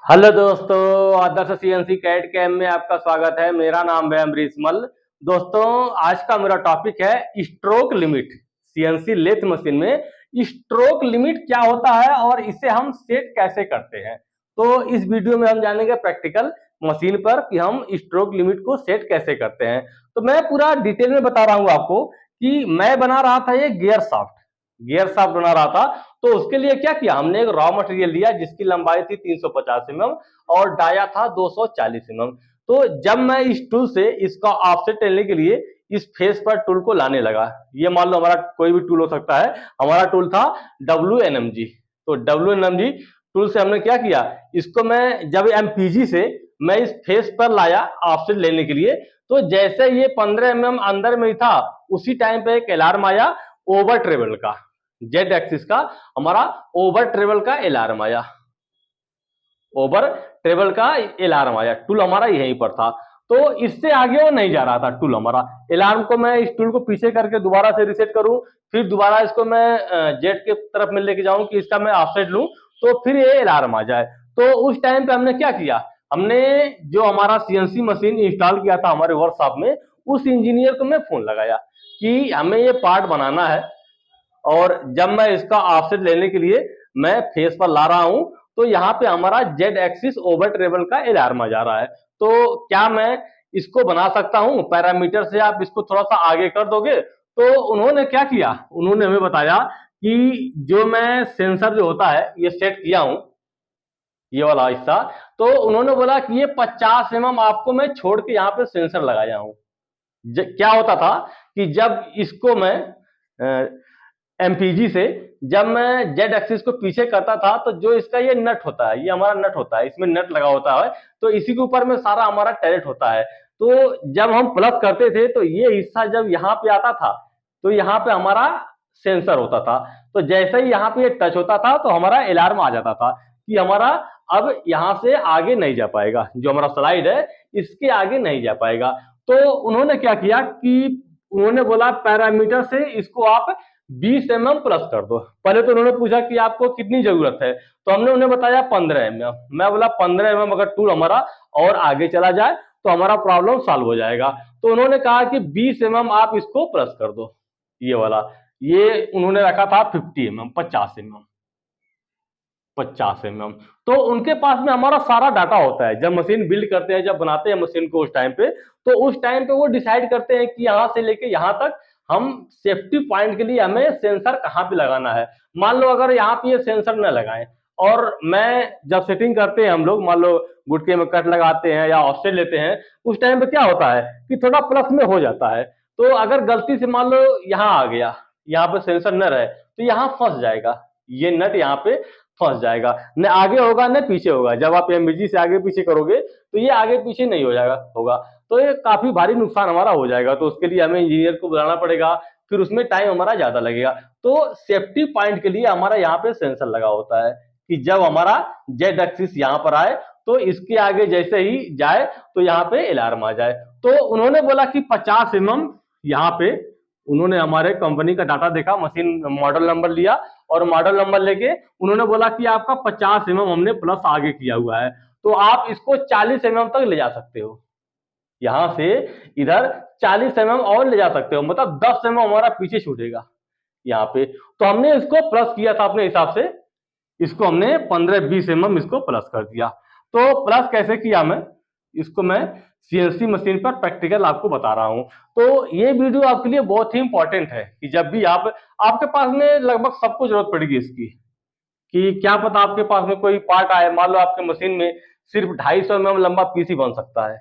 Hello दोस्तों, आदर्श CNC CAD cam में आपका स्वागत है। मेरा नाम है अमरीश मल। दोस्तों, आज का मेरा टॉपिक है stroke limit. CNC lathe machine में स्ट्रोक लिमिट क्या होता है और इसे हम सेट कैसे करते हैं। तो इस वीडियो में हम जानेंगे प्रैक्टिकल मशीन पर कि हम स्ट्रोक लिमिट को सेट कैसे करते हैं। तो मैं पूरा डिटेल में बता रहा हूँ आपको कि मैं बना रहा था ये गियर शाफ्ट बना रहा था। तो उसके लिए क्या किया, हमने एक रॉ मटेरियल लिया जिसकी लंबाई थी 350 mm और डाया था 240 mm। तो जब मैं इस टूल से इसका ऑफसेट लेने के लिए इस फेस पर टूल को लाने लगा, ये मान लो हमारा कोई भी टूल हो सकता है, हमारा टूल था WNMG। तो WNMG टूल से हमने क्या किया, इसको मैं जब MPG से मैं इस फेस पर लाया ऑफसेट लेने के लिए, तो जैसे ये 15 mm अंदर में ही था, उसी टाइम पे एक अलार्म आया ओवर ट्रेवल का, जेड एक्सिस का हमारा ओवर ट्रेवल का अलार्म आया। ओवर ट्रेवल का अलार्म आया, टूल हमारा यहीं पर था। तो इससे आगे वो नहीं जा रहा था टूल हमारा। अलार्म को मैं इस टूल को पीछे करके दोबारा से रिसेट करूं, फिर दोबारा इसको मैं जेड के तरफ में लेके जाऊं कि इसका मैं ऑफसेट लूं, तो फिर ये अलार्म आ जाए। तो उस टाइम पे हमने क्या किया, हमने जो हमारा सीएनसी मशीन इंस्टॉल किया था हमारे वर्कशॉप में, उस इंजीनियर को मैं फोन लगाया कि हमें ये पार्ट बनाना है और जब मैं इसका ऑफसेट लेने के लिए मैं फेस पर ला रहा हूं, तो यहाँ पे हमारा जेड एक्सिस ओवर ट्रेवल का अलार्म आ जा रहा है। तो क्या मैं इसको बना सकता हूं, पैरामीटर से आप इसको थोड़ा सा आगे कर दोगे। तो उन्होंने क्या किया, उन्होंने हमें बताया कि जो मैं सेंसर जो होता है ये सेट किया हूं, ये वाला हिस्सा, तो उन्होंने बोला कि ये 50 mm आपको मैं छोड़ के यहाँ पे सेंसर लगाया हूं। क्या होता था कि जब इसको मैं एमपीजी से जब मैं जेड एक्सिस को पीछे करता था, तो जो इसका ये नट होता है, ये हमारा नट होता है, इसमें नट लगा होता है, तो इसी के ऊपर में सारा हमारा टैरेट होता है। तो जब हम प्लस करते थे तो ये हिस्सा जब यहाँ पे आता था, तो यहाँ पे हमारा सेंसर होता था। तो जैसे ही यहाँ पे ये टच होता था तो हमारा अलार्म आ जाता था कि हमारा अब यहाँ से आगे नहीं जा पाएगा, जो हमारा स्लाइड है इसके आगे नहीं जा पाएगा। तो उन्होंने क्या किया कि उन्होंने बोला पैरामीटर से इसको आप 20 mm प्लस कर दो। पहले तो उन्होंने पूछा कि आपको कितनी जरूरत है, तो हमने उन्हें बताया 15 mm। मैं बोला 15 mm अगर टूल हमारा और आगे चला जाए तो हमारा प्रॉब्लम सॉल्व हो जाएगा। तो उन्होंने कहा कि 20 mm आप इसको प्लस कर दो, ये वाला। ये उन्होंने रखा था 50 mm, 50 mm। तो उनके पास में हमारा सारा डाटा होता है, जब मशीन बिल्ड करते हैं, जब बनाते हैं मशीन को उस टाइम पे, तो उस टाइम पे वो डिसाइड करते हैं कि यहाँ से लेके यहाँ तक हम सेफ्टी पॉइंट के लिए हमें सेंसर कहाँ पे लगाना है। मान लो अगर यहाँ पे ये सेंसर न लगाएं और मैं जब सेटिंग करते हैं हम लोग, मान लो गुटके में कट लगाते हैं या ऑफसेट लेते हैं, उस टाइम पे क्या होता है कि थोड़ा प्लस में हो जाता है। तो अगर गलती से मान लो यहाँ आ गया, यहाँ पे सेंसर न रहे, तो यहाँ फंस जाएगा, ये नट यहाँ पे फंस जाएगा, न आगे होगा न पीछे होगा। जब आप एमबीजी से आगे पीछे करोगे तो ये आगे पीछे नहीं हो जाएगा होगा, तो ये काफी भारी नुकसान हमारा हो जाएगा। तो उसके लिए हमें इंजीनियर को बुलाना पड़ेगा, फिर उसमें टाइम हमारा ज्यादा लगेगा। तो सेफ्टी पॉइंट के लिए हमारा यहाँ पे सेंसर लगा होता है कि जब हमारा जेड एक्सिस यहाँ पर आए तो इसके आगे जैसे ही जाए तो यहाँ पे अलार्म आ जाए। तो उन्होंने बोला कि 50 mm यहाँ पे, उन्होंने हमारे कंपनी का डाटा देखा, मशीन मॉडल नंबर लिया और मॉडल नंबर लेके उन्होंने बोला कि आपका 50 mm हमने प्लस आगे किया हुआ है, तो आप इसको 40 mm तक ले जा सकते हो। यहां से इधर 40 mm और ले जा सकते हो, मतलब 10 mm हमारा पीछे छूटेगा यहाँ पे। तो हमने इसको प्लस किया था अपने हिसाब से, इसको हमने 15-20 mm इसको प्लस कर दिया। तो प्लस कैसे किया मैं, इसको मैं सीएनसी मशीन पर प्रैक्टिकल आपको बता रहा हूं। तो ये वीडियो आपके लिए बहुत ही इंपॉर्टेंट है कि जब भी आपके पास में लगभग सबको जरूरत पड़ेगी इसकी, कि क्या पता आपके पास में कोई पार्ट आए, मान लो आपके मशीन में सिर्फ 250 mm लंबा पीस ही बन सकता है।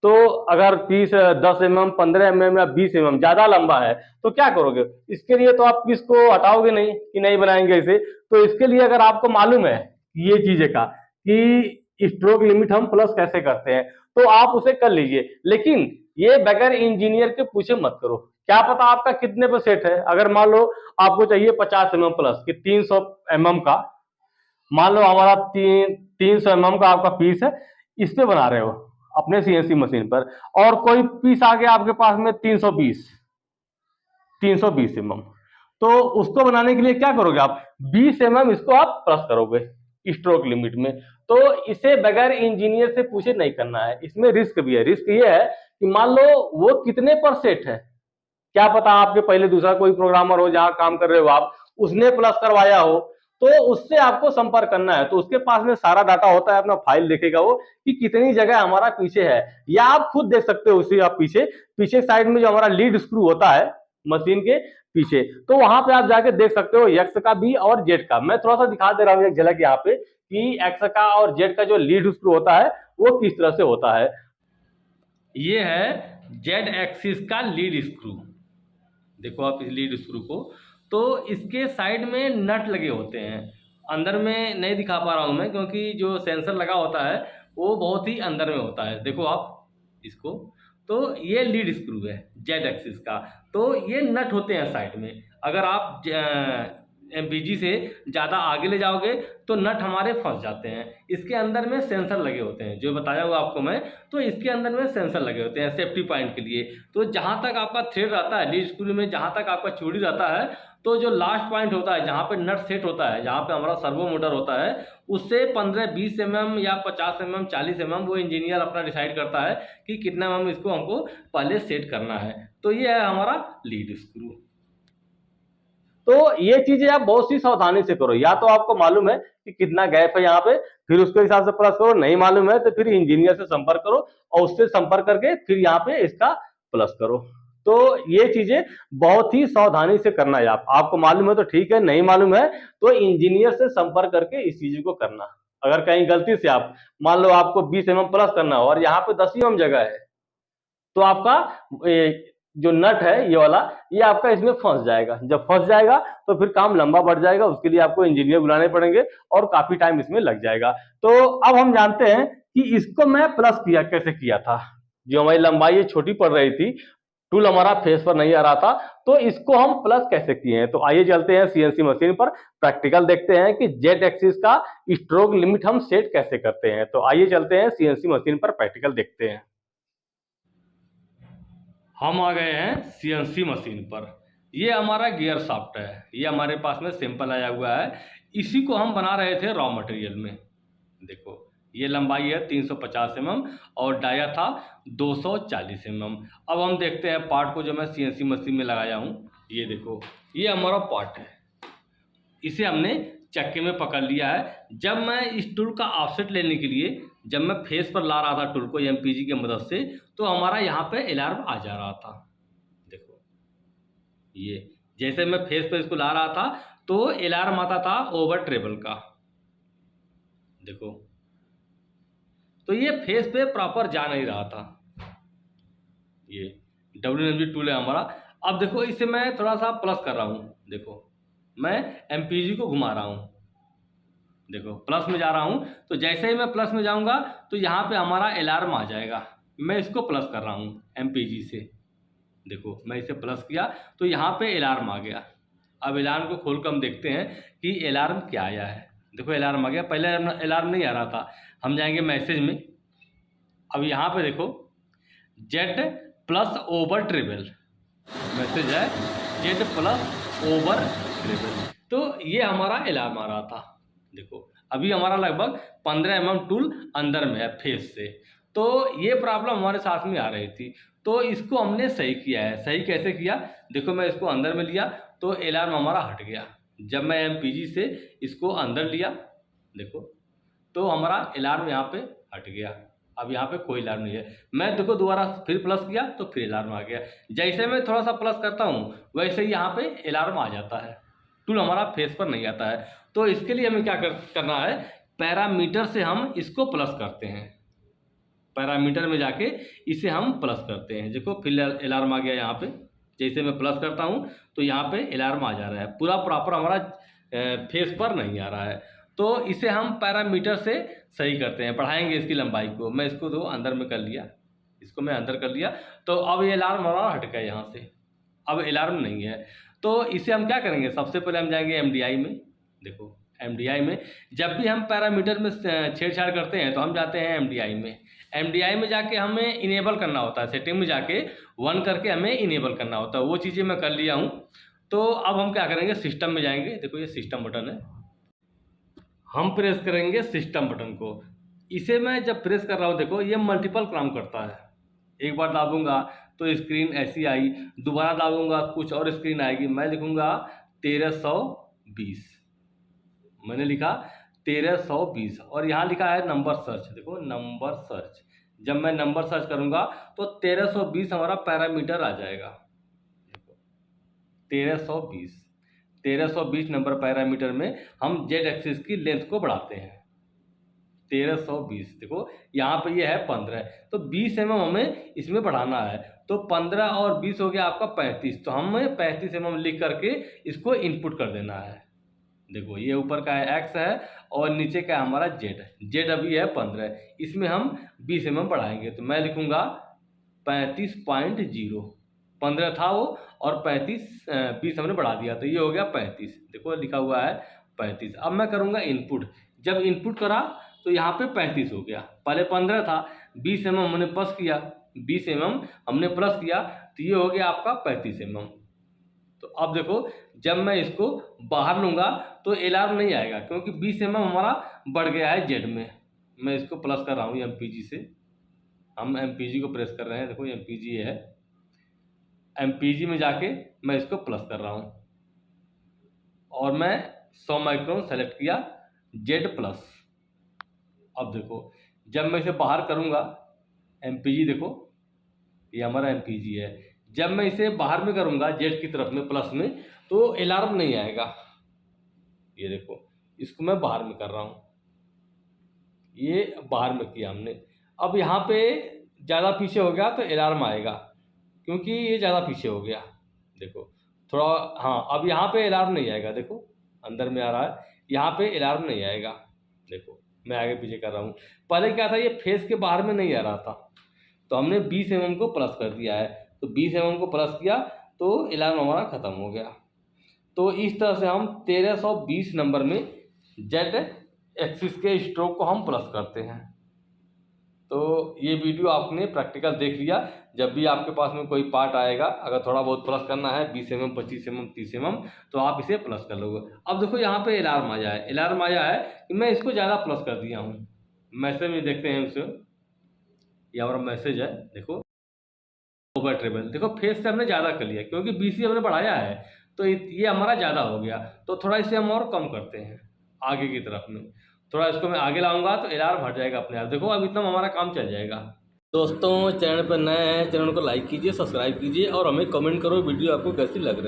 तो अगर पीस 10 mm, 15 mm या 20 mm ज्यादा लंबा है तो क्या करोगे, इसके लिए तो आप पीस को हटाओगे नहीं कि नहीं बनाएंगे इसे। तो इसके लिए अगर आपको मालूम है ये चीजें का कि स्ट्रोक लिमिट हम प्लस कैसे करते हैं, तो आप उसे कर लीजिए। लेकिन ये बगैर इंजीनियर के पूछे मत करो, क्या पता आपका कितने पे सेट है। अगर मान लो आपको चाहिए 50 mm प्लस कि 300 mm का, मान लो हमारा 300 mm का आपका पीस है, इस पे बना रहे हो अपने सीएनसी मशीन पर, और कोई पीस आ गया आपके पास में 320 mm, तो उसको बनाने के लिए क्या करोगे आप, 20 mm इसको आप प्लस करोगे स्ट्रोक लिमिट में। तो इसे बगैर इंजीनियर से पूछे नहीं करना है। इसमें रिस्क भी है। रिस्क ये है कि मान लो वो कितने पर सेट है, क्या पता आपके पहले दूसरा कोई प्रोग्रामर हो जहां काम कर रहे हो आप, उसने प्लस करवाया हो, तो उससे आपको संपर्क करना है। तो उसके पास में सारा डाटा होता है, अपना फाइल देखेगा वो कि कितनी जगह हमारा पीछे है। या आप खुद देख सकते हो उसी आप पीछे पीछे साइड में जो हमारा लीड स्क्रू होता है मशीन के पीछे, तो वहां पे आप जाके देख सकते हो एक्स का भी और जेड का। मैं थोड़ा सा दिखा दे रहा हूँ एक झलक यहाँ पे कि एक्स का और जेड का जो लीड स्क्रू होता है वो किस तरह से होता है। ये है जेड एक्सिस का लीड स्क्रू। देखो आप इस लीड स्क्रू को, तो इसके साइड में नट लगे होते हैं। अंदर में नहीं दिखा पा रहा हूं मैं क्योंकि जो सेंसर लगा होता है वो बहुत ही अंदर में होता है। देखो आप इसको, तो ये लीड स्क्रू है जेड एक्सिस का। तो ये नट होते हैं साइड में। अगर आप एमपीजी से ज़्यादा आगे ले जाओगे तो नट हमारे फंस जाते हैं। इसके अंदर में सेंसर लगे होते हैं जो बताया हुआ आपको मैं, तो इसके अंदर में सेंसर लगे होते हैं सेफ्टी पॉइंट के लिए। तो जहाँ तक आपका थ्रेड रहता है लीड स्क्रू में, जहाँ तक आपका चूड़ी रहता है, तो जो लास्ट पॉइंट होता है जहाँ पे नट सेट होता है, जहाँ पे हमारा सर्वो मोटर होता है, उससे 15-20 mm या 50 mm 40 mm वो इंजीनियर अपना डिसाइड करता है कि कितना mm इसको हमको पहले सेट करना है। तो ये है हमारा लीड स्क्रू। तो ये चीजें आप बहुत सी सावधानी से करो। या तो आपको मालूम है कि कितना गैप है यहाँ पे, फिर उसके हिसाब से प्लस करो। नहीं मालूम है तो फिर इंजीनियर से संपर्क करो और उससे संपर्क करके फिर यहाँ पे इसका प्लस करो। तो ये चीजें बहुत ही सावधानी से करना है। आपको मालूम है तो ठीक है, नहीं मालूम है तो इंजीनियर से संपर्क करके इस चीज को करना। अगर कहीं गलती से आप मान लो आपको 20 mm प्लस करना हो और यहाँ पे 10 mm जगह है, तो आपका जो नट है ये वाला, ये आपका इसमें फंस जाएगा। जब फंस जाएगा तो फिर काम लंबा बढ़ जाएगा, उसके लिए आपको इंजीनियर बुलाने पड़ेंगे और काफी टाइम इसमें लग जाएगा। तो अब हम जानते हैं कि इसको मैं प्लस किया कैसे किया था। जो हमारी लंबाई छोटी पड़ रही थी, टूल हमारा फेस पर नहीं आ रहा था, तो इसको हम प्लस कैसे किए हैं। तो आइए चलते हैं सीएनसी मशीन पर, प्रैक्टिकल देखते हैं कि जेड एक्सिस का स्ट्रोक लिमिट हम सेट कैसे करते हैं। तो आइए चलते हैं सीएनसी मशीन पर, प्रैक्टिकल देखते हैं। हम आ गए हैं सीएनसी मशीन पर। ये हमारा गियर शाफ्ट है, ये हमारे पास में सैंपल आया हुआ है। इसी को हम बना रहे थे रॉ मटेरियल में। देखो ये लंबाई है 350 mm और डाया था 240 mm। अब हम देखते हैं पार्ट को जो मैं सीएनसी मशीन में लगाया हूँ। ये देखो ये हमारा पार्ट है, इसे हमने चक्के में पकड़ लिया है। जब मैं इस टूल का ऑफसेट लेने के लिए जब मैं फेस पर ला रहा था टूल को एमपीजी की मदद से, तो हमारा यहाँ पे अलार्म आ जा रहा था। देखो ये जैसे मैं फेस पर इसको ला रहा था तो अलार्म आता था ओवर ट्रेबल का। देखो तो ये फेस पे प्रॉपर जा नहीं रहा था। ये WNMG टूल है हमारा। अब देखो इसे मैं थोड़ा सा प्लस कर रहा हूँ। देखो मैं एमपीजी को घुमा रहा हूँ। देखो प्लस में जा रहा हूँ, तो जैसे ही मैं प्लस में जाऊँगा तो यहाँ पे हमारा अलार्म आ जाएगा। मैं इसको प्लस कर रहा हूँ एमपीजी से। देखो मैं इसे प्लस किया तो यहाँ पे अलार्म आ गया। अब अलार्म को खोल कर हम देखते हैं कि अलार्म क्या आया है। देखो अलार्म आ गया, पहले अलार्म नहीं आ रहा था। हम जाएंगे मैसेज में। अब यहाँ पे देखो Z plus over travel message है, जेड प्लस ओवर ट्रेवल। तो ये हमारा अलार्म आ रहा था। देखो अभी हमारा लगभग 15 mm टूल अंदर में है फेस से, तो ये प्रॉब्लम हमारे साथ में आ रही थी। तो इसको हमने सही किया है। सही कैसे किया, देखो मैं इसको अंदर में लिया तो अलार्म हमारा हट गया। जब मैं एमपीजी से इसको अंदर लिया, देखो तो हमारा अलार्म यहाँ पे हट गया। अब यहाँ पे कोई अलार्म नहीं है। मैं देखो दोबारा फिर प्लस किया तो फिर अलार्म आ गया। जैसे मैं थोड़ा सा प्लस करता हूँ वैसे ही यहाँ पे अलार्म आ जाता है, टूल हमारा फेस पर नहीं आता है। तो इसके लिए हमें क्या करना है, पैरामीटर से हम इसको प्लस करते हैं। पैरामीटर में जाके इसे हम प्लस करते हैं। देखो फिर अलार्म आ गया यहाँ पे। जैसे मैं प्लस करता हूँ तो यहाँ पे अलार्म आ जा रहा है, पूरा प्रॉपर हमारा फेस पर नहीं आ रहा है। तो इसे हम पैरामीटर से सही करते हैं, बढ़ाएंगे इसकी लंबाई को। मैं इसको दो अंदर में कर लिया, इसको मैं अंदर कर लिया, तो अब ये अलार्म हमारा हट गया यहाँ से। अब अलार्म नहीं है, तो इसे हम क्या करेंगे, सबसे पहले हम जाएंगे एमडीआई में। देखो एमडीआई में जब भी हम पैरामीटर में छेड़छाड़ करते हैं तो हम जाते हैं एमडीआई में। एमडीआई में जाके हमें इनेबल करना होता है, सेटिंग में जाके 1 करके हमें इनेबल करना होता है। वो चीज़ें मैं कर लिया हूँ। तो अब हम क्या करेंगे, सिस्टम में जाएंगे। देखो ये सिस्टम बटन है, हम प्रेस करेंगे सिस्टम बटन को। इसे मैं जब प्रेस कर रहा हूँ, देखो ये मल्टीपल काम करता है। एक बार दाबूंगा तो स्क्रीन ऐसी आई, दोबारा दाबूंगा कुछ और स्क्रीन आएगी। मैं लिखूंगा 1320, मैंने लिखा 1320 और यहाँ लिखा है नंबर सर्च। देखो नंबर सर्च, जब मैं नंबर सर्च करूंगा तो 1320 हमारा पैरामीटर आ जाएगा। देखो 1320 नंबर पैरामीटर में हम जेड एक्सिस की लेंथ को बढ़ाते हैं। 1320, देखो यहाँ पे ये है 15, तो 20 mm हमें इसमें बढ़ाना है। तो 15 और 20 हो गया आपका 35, तो हमें 35 mm लिख करके इसको इनपुट कर देना है। देखो ये ऊपर का है एक्स है और नीचे का हमारा जेड अभी है 15, इसमें हम 20 mm बढ़ाएंगे। तो मैं लिखूंगा 35.0, 15 था वो और 20 हमने बढ़ा दिया तो ये हो गया 35। देखो लिखा हुआ है 35। अब मैं करूंगा इनपुट, जब इनपुट करा तो यहाँ पे 35 हो गया। पहले 15 था, 20 mm हमने प्लस किया, 20 mm हमने प्लस किया तो ये हो गया आपका 35 mm। तो अब देखो जब मैं इसको बाहर लूँगा तो अलार्म नहीं आएगा क्योंकि 20 mm हमारा बढ़ गया है जेड में। मैं इसको प्लस कर रहा हूँ MPG से, हम MPG को प्रेस कर रहे हैं। देखो MPG है, MPG में जाके मैं इसको प्लस कर रहा हूँ और मैं 100 माइक्रोन सेलेक्ट किया जेड प्लस। अब देखो जब मैं इसे बाहर करूँगा MPG, देखो ये हमारा MPG है, जब मैं इसे बाहर में करूँगा जेड की तरफ में प्लस में तो अलार्म नहीं आएगा। ये देखो इसको मैं बाहर में कर रहा हूँ, ये बाहर में किया हमने। अब यहाँ पे ज़्यादा पीछे हो गया तो अलार्म आएगा क्योंकि ये ज़्यादा पीछे हो गया। देखो थोड़ा, हाँ अब यहाँ पे अलार्म नहीं आएगा। देखो अंदर में आ रहा है, यहाँ पे अलार्म नहीं आएगा। देखो मैं आगे पीछे कर रहा हूँ। पहले क्या था, ये फेस के बाहर में नहीं आ रहा था तो हमने 20 mm को प्लस कर दिया है, तो 20 mm को प्लस किया तो अलार्म हमारा ख़त्म हो गया। तो इस तरह से हम 1320 नंबर में जेड एक्सिस के स्ट्रोक को हम प्लस करते हैं। तो ये वीडियो आपने प्रैक्टिकल देख लिया। जब भी आपके पास में कोई पार्ट आएगा, अगर थोड़ा बहुत प्लस करना है 20 mm 25 mm 30 mm तो आप इसे प्लस कर लोगे। अब देखो यहाँ पे अलार्म आया है कि मैं इसको ज़्यादा प्लस कर दिया हूँ। मैसेज में देखते हैं उसे, ये हमारा मैसेज है। देखो ओवर ट्रेवल, देखो फेस से हमने ज़्यादा कर लिया क्योंकि BC हमने बढ़ाया है तो ये हमारा ज़्यादा हो गया। तो थोड़ा इसे हम और कम करते हैं आगे की तरफ में, थोड़ा इसको मैं आगे लाऊंगा तो अलार्म हट जाएगा अपने आप। देखो अब इतना हमारा काम चल जाएगा। दोस्तों चैनल पर नए हैं, चैनल को लाइक कीजिए, सब्सक्राइब कीजिए और हमें कमेंट करो वीडियो आपको कैसी लग रही है।